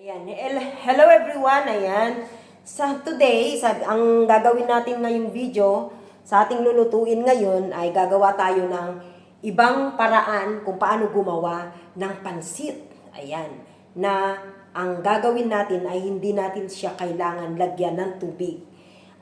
Ayan. Hello everyone. Ayan. Today, ang gagawin natin ngayong video, sa ating lulutuin ngayon ay gagawa tayo ng ibang paraan kung paano gumawa ng pansit. Ayan. Na ang gagawin natin ay hindi natin siya kailangan lagyan ng tubig.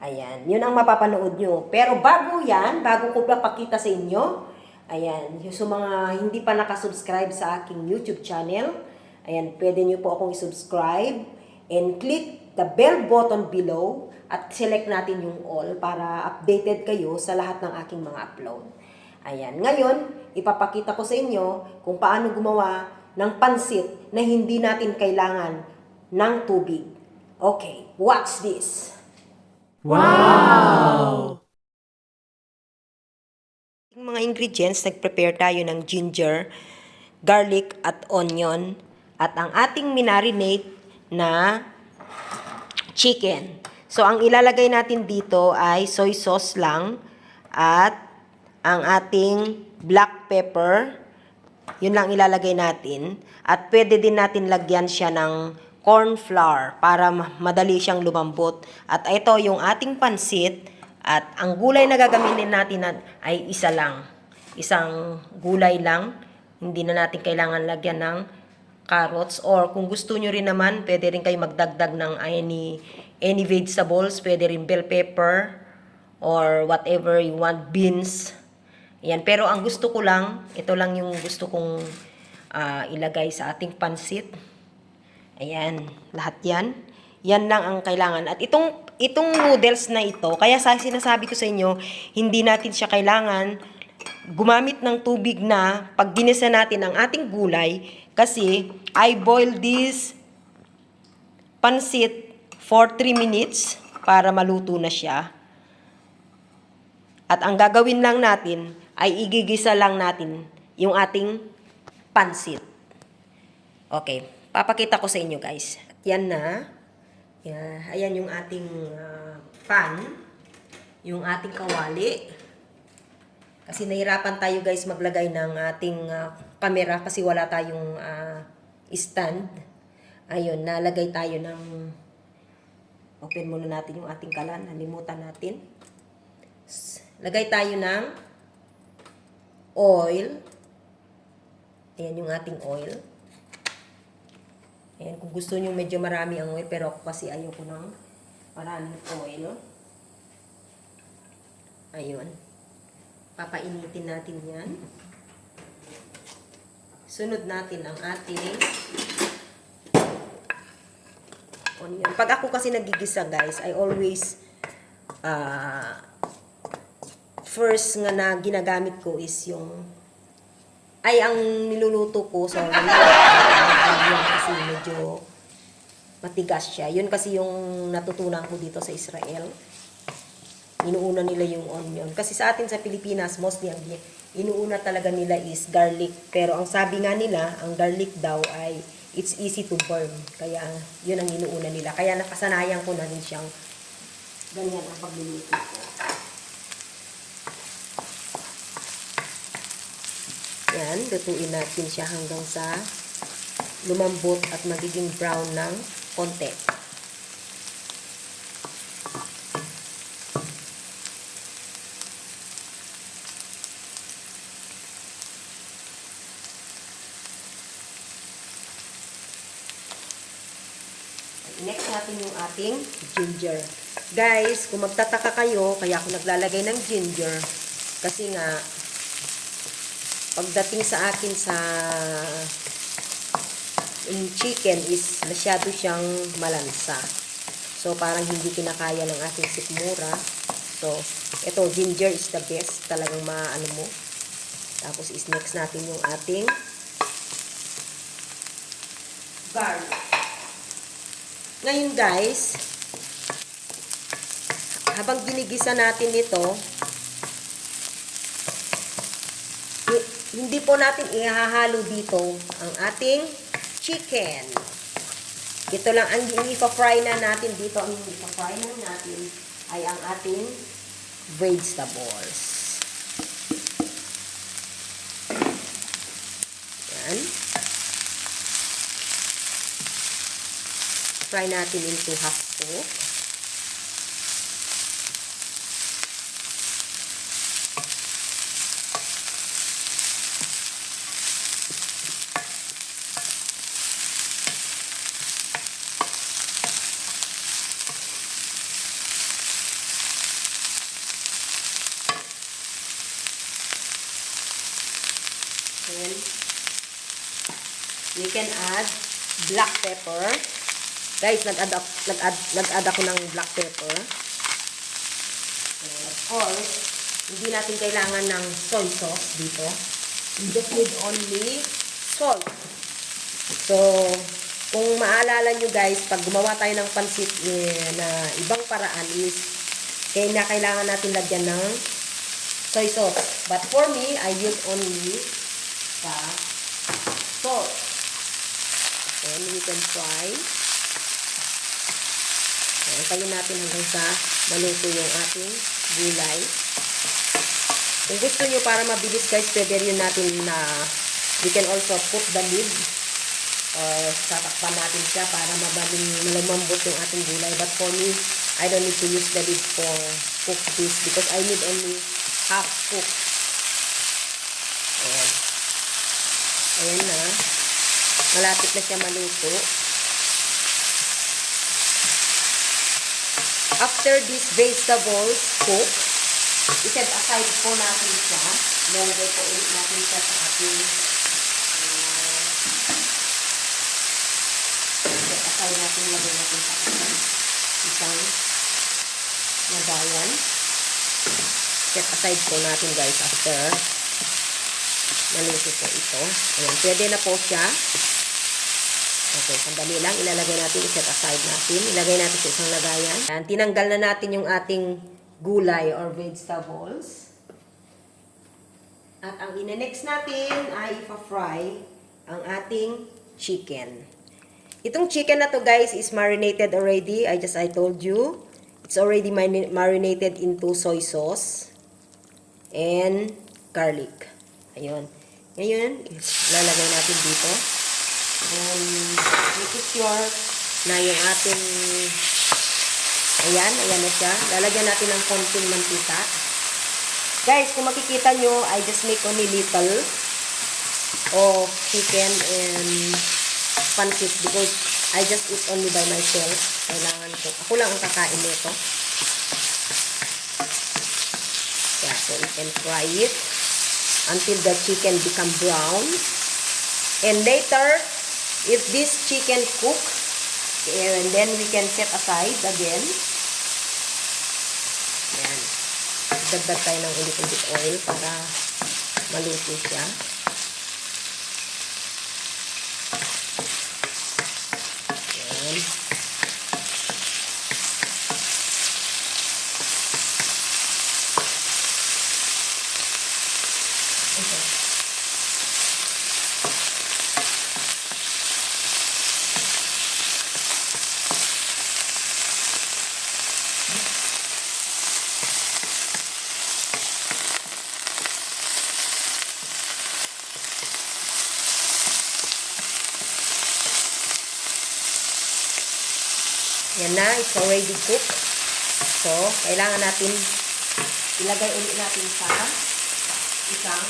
Ayan. Yun ang mapapanood nyo. Pero bago ko papakita sa inyo, ayan, yung sa mga hindi pa nakasubscribe sa aking YouTube channel, ayan, pwede nyo po akong i-subscribe and click the bell button below at select natin yung all para updated kayo sa lahat ng aking mga upload. Ayan, ngayon, ipapakita ko sa inyo kung paano gumawa ng pansit na hindi natin kailangan ng tubig. Okay, watch this. Wow! Yung mga ingredients, nag-prepare tayo ng ginger, garlic at onion at ang ating minarinate na chicken. So, ang ilalagay natin dito ay soy sauce lang at ang ating black pepper. Yun lang ilalagay natin. At pwede din natin lagyan siya ng corn flour para madali siyang lumambot. At ito yung ating pansit. At ang gulay na gagamitin natin ay isa lang. Isang gulay lang. Hindi na natin kailangan lagyan ng carrots, or kung gusto nyo rin naman, pwede rin kayo magdagdag ng any vegetables, pwede rin bell pepper, or whatever you want, beans. Yan. Pero ang gusto ko lang, ito lang yung gusto kong ilagay sa ating pansit. Ayan, lahat yan. Yan lang ang kailangan. At itong noodles na ito, kaya sinasabi ko sa inyo, hindi natin siya kailangan gumamit ng tubig na pag ginisa natin ang ating gulay, kasi I boil this pansit for 3 minutes para maluto na siya. At ang gagawin lang natin ay igigisa lang natin yung ating pansit. Okay, papakita ko sa inyo guys. Yan na. Yan. Ayan yung ating pan, yung ating kawali. Kasi nahirapan tayo guys maglagay ng ating camera kasi wala tayong stand. Ayun, nalagay tayo ng, open muna natin yung ating kalan, nalimutan natin. Lagay tayo ng oil. Ayan yung ating oil. Ayan, kung gusto nyo medyo marami ang oil, pero ako kasi ayoko ng maraming oil. Ayun. Papainitin natin yan. Sunod natin ang ating onion. Pag ako kasi nagigisa guys, I always first nga na ginagamit ko is yung ang niluluto ko sa kasi medyo matigas siya. Yun kasi yung natutunan ko dito sa Israel. Inuuna nila yung onion. Kasi sa atin sa Pilipinas, mostly ang inuuna talaga nila is garlic. Pero ang sabi nga nila, ang garlic daw ay it's easy to burn. Kaya yun ang inuuna nila. Kaya nakasanayan ko na rin siyang ganyan ang pagluluto ko. Yan, lutuin natin siya hanggang sa lumambot at magiging brown ng konti. Next natin yung ating ginger. Guys, kung magtataka kayo, kaya ako naglalagay ng ginger. Kasi nga, pagdating sa akin sa chicken is masyado siyang malansa. So, parang hindi kinakaya ng ating sikmura. So, ito, ginger is the best. Talagang maano mo. Tapos, is next natin yung ating garlic. Ngayon guys, habang ginigisa natin ito, hindi po natin ihahalo dito ang ating chicken. Ito lang ang i-fry na natin dito. Ang i-fry na natin ay ang ating vegetables. Yan. fry natin into half cook. Then, we can add black pepper. Guys, nag-add ako ng black pepper. And of course, hindi natin kailangan ng soy sauce dito. We just need only salt. So, kung maalala nyo guys, pag gumawa tayo ng pansit na ibang paraan is, kailangan natin lagyan ng soy sauce. But for me, I use only the salt. Then, we can fry. Antayin natin hanggang sa maluto yung ating gulay. Kung gusto nyo para mabilis guys, pwede rin natin na we can also put the lid or tatakpan natin siya para malambot yung ating gulay. But for me, I don't need to use the lid for cook this because I need only half cook. Ayan. Ayan na. Malapit na siya maluto. After these vegetables cook, iset aside po natin siya. Lalagay po ulit natin siya sa ating iset aside natin, lagay natin sa ating isang lagayan. Set aside po natin guys after naluto po ito. Ayan, pwede na po siya. Okay, sandali lang. Ilalagay natin, iset aside natin. Ilagay natin sa isang lagayan. Ayan, tinanggal na natin yung ating gulay or vegetables. At ang ine-next natin ay ipa-fry ang ating chicken. Itong chicken na to guys is marinated already. I told you. It's already marinated into soy sauce and garlic. Ayun. Ngayon, lalagay natin dito. And make sure na yung ating ayan na siya. Lalagyan natin ng konting mantika. Guys, kung makikita nyo, I just make only little of chicken and pancit because I just eat only by myself. Kailangan ko. Ako lang ang kakain nito. Yeah, so you can fry it until the chicken become brown. And later, if this chicken cook, and then we can set aside again. Ayan. Dagdag tayo ng a little bit oil para maluto siya. Ayan. Okay. Yan na, it's already cooked. So, kailangan natin ilagay ulit natin sa isang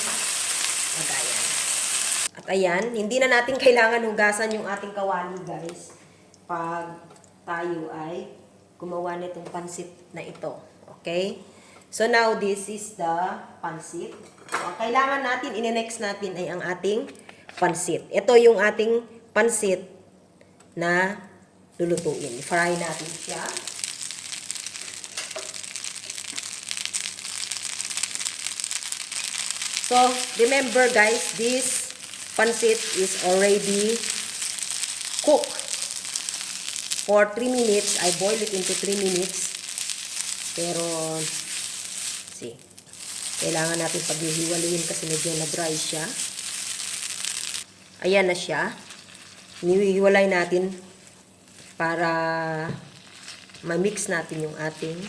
lagayan. At ayan, hindi na natin kailangan hugasan yung ating kawali guys pag tayo ay gumawa nitong pansit na ito. Okay? So, now this is the pansit. So, ang kailangan natin, ine-next natin ay ang ating pansit. Ito yung ating pansit na lulutuin. Fry natin siya. So, remember guys, this pansit is already cooked for 3 minutes. I boil it into 3 minutes. Pero, see, kailangan natin paghihiwalayin kasi medyo na-dry siya. Ayan na siya. Hinihiwalay natin para ma-mix natin yung ating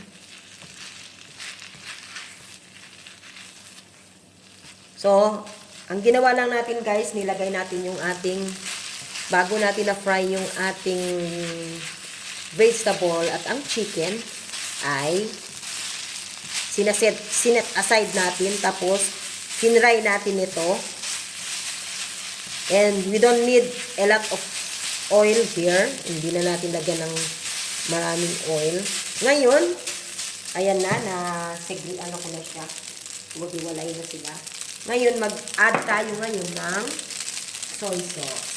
so, ang ginawa lang natin guys, nilagay natin yung ating bago natin na-fry yung ating vegetable at ang chicken ay sinet aside natin, tapos finry natin ito. And we don't need a lot of oil here. Hindi na natin lagyan ng maraming oil. Ngayon, ayan na, ano ko na siya. Maghiwalay na sila. Ngayon, mag-add tayo ngayon ng soy sauce.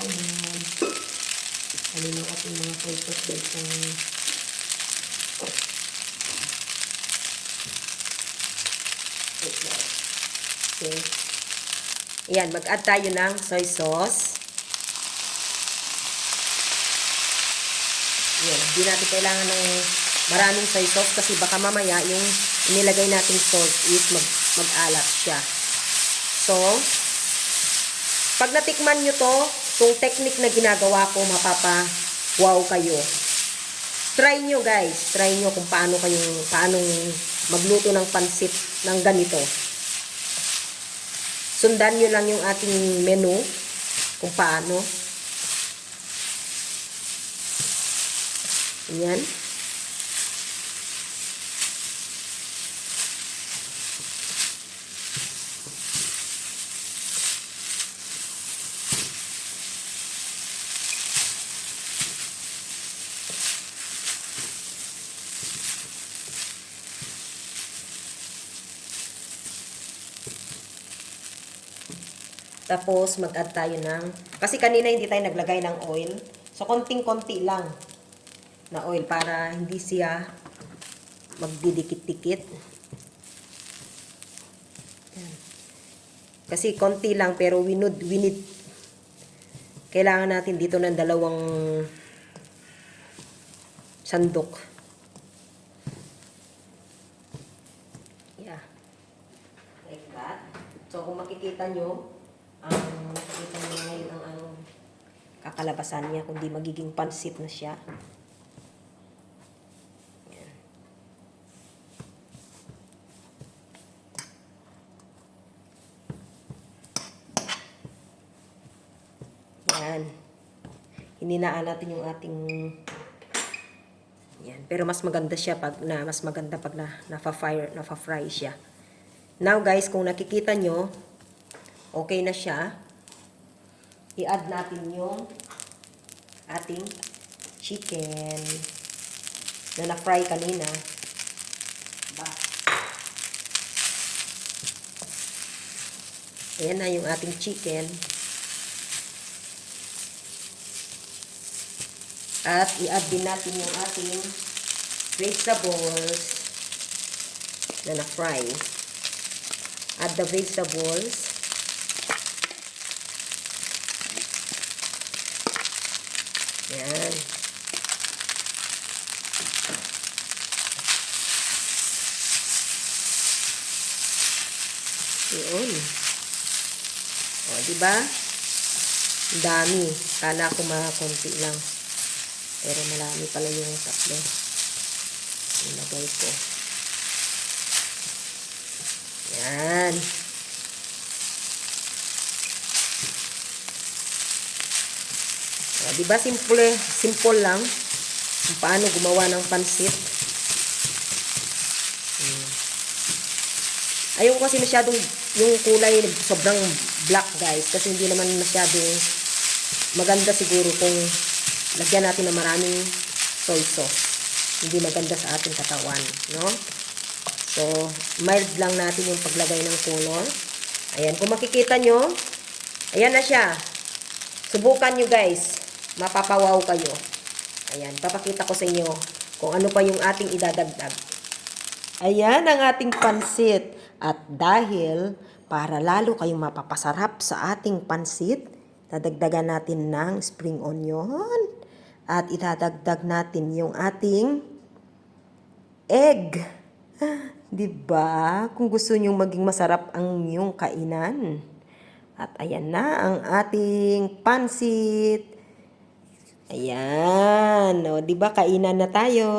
Ayan. Ano na ating mga soy sauce dito. Okay. Ayan, mag-add tayo ng soy sauce. Ayan, hindi natin kailangan ng maraming soy sauce kasi baka mamaya yung inilagay nating salt is mag-alat siya. So, pag natikman nyo to, itong technique na ginagawa ko, mapapa-wow kayo. Try nyo guys, try nyo kung paano magluto ng pansit ng ganito. Sundan nyo lang yung ating menu kung paano. Ayan. Tapos, mag-add tayo ng, kasi kanina hindi tayo naglagay ng oil. So, konting-konti lang na oil para hindi siya magdidikit-dikit. Kasi konti lang, pero we need, kailangan natin dito ng 2 sandok. Yeah. Like that. So, kung makikita nyo, nakikita nyo ngayon ang kakalabasan niya, kundi magiging pansit na siya. Yan. Yan. Hininaan natin yung ating yan. Pero mas maganda siya pag nafa-fry siya. Now guys, kung nakikita nyo, okay na siya. I-add natin yung ating chicken na na-fry kanina. Ayan na yung ating chicken. At i-add din natin yung ating vegetables na na-fry. Add the vegetables. Yan. Yun. O, diba? Dami. Kala ko konti lang. Pero marami pala yung tatlo. Ilagay ko. Yan. Diba simple lang kung paano gumawa ng pansit. Ayaw ko kasi masyadong yung kulay sobrang black guys, kasi hindi naman masyadong maganda siguro kung lagyan natin ng maraming soy sauce. Hindi maganda sa ating katawan, no? So, mild lang natin yung paglagay ng color. Ayan, kung makikita nyo, ayan na siya. Subukan nyo guys. Mapapawaw kayo. Ayan, papakita ko sa inyo kung ano pa yung ating idadagdag. Ayan ang ating pansit. At dahil para lalo kayong mapapasarap sa ating pansit, dadagdagan natin ng spring onion. At idadagdag natin yung ating egg. Diba? Kung gusto nyo maging masarap ang inyong kainan. At ayan na ang ating pansit. Ayan. O, diba kainan na tayo?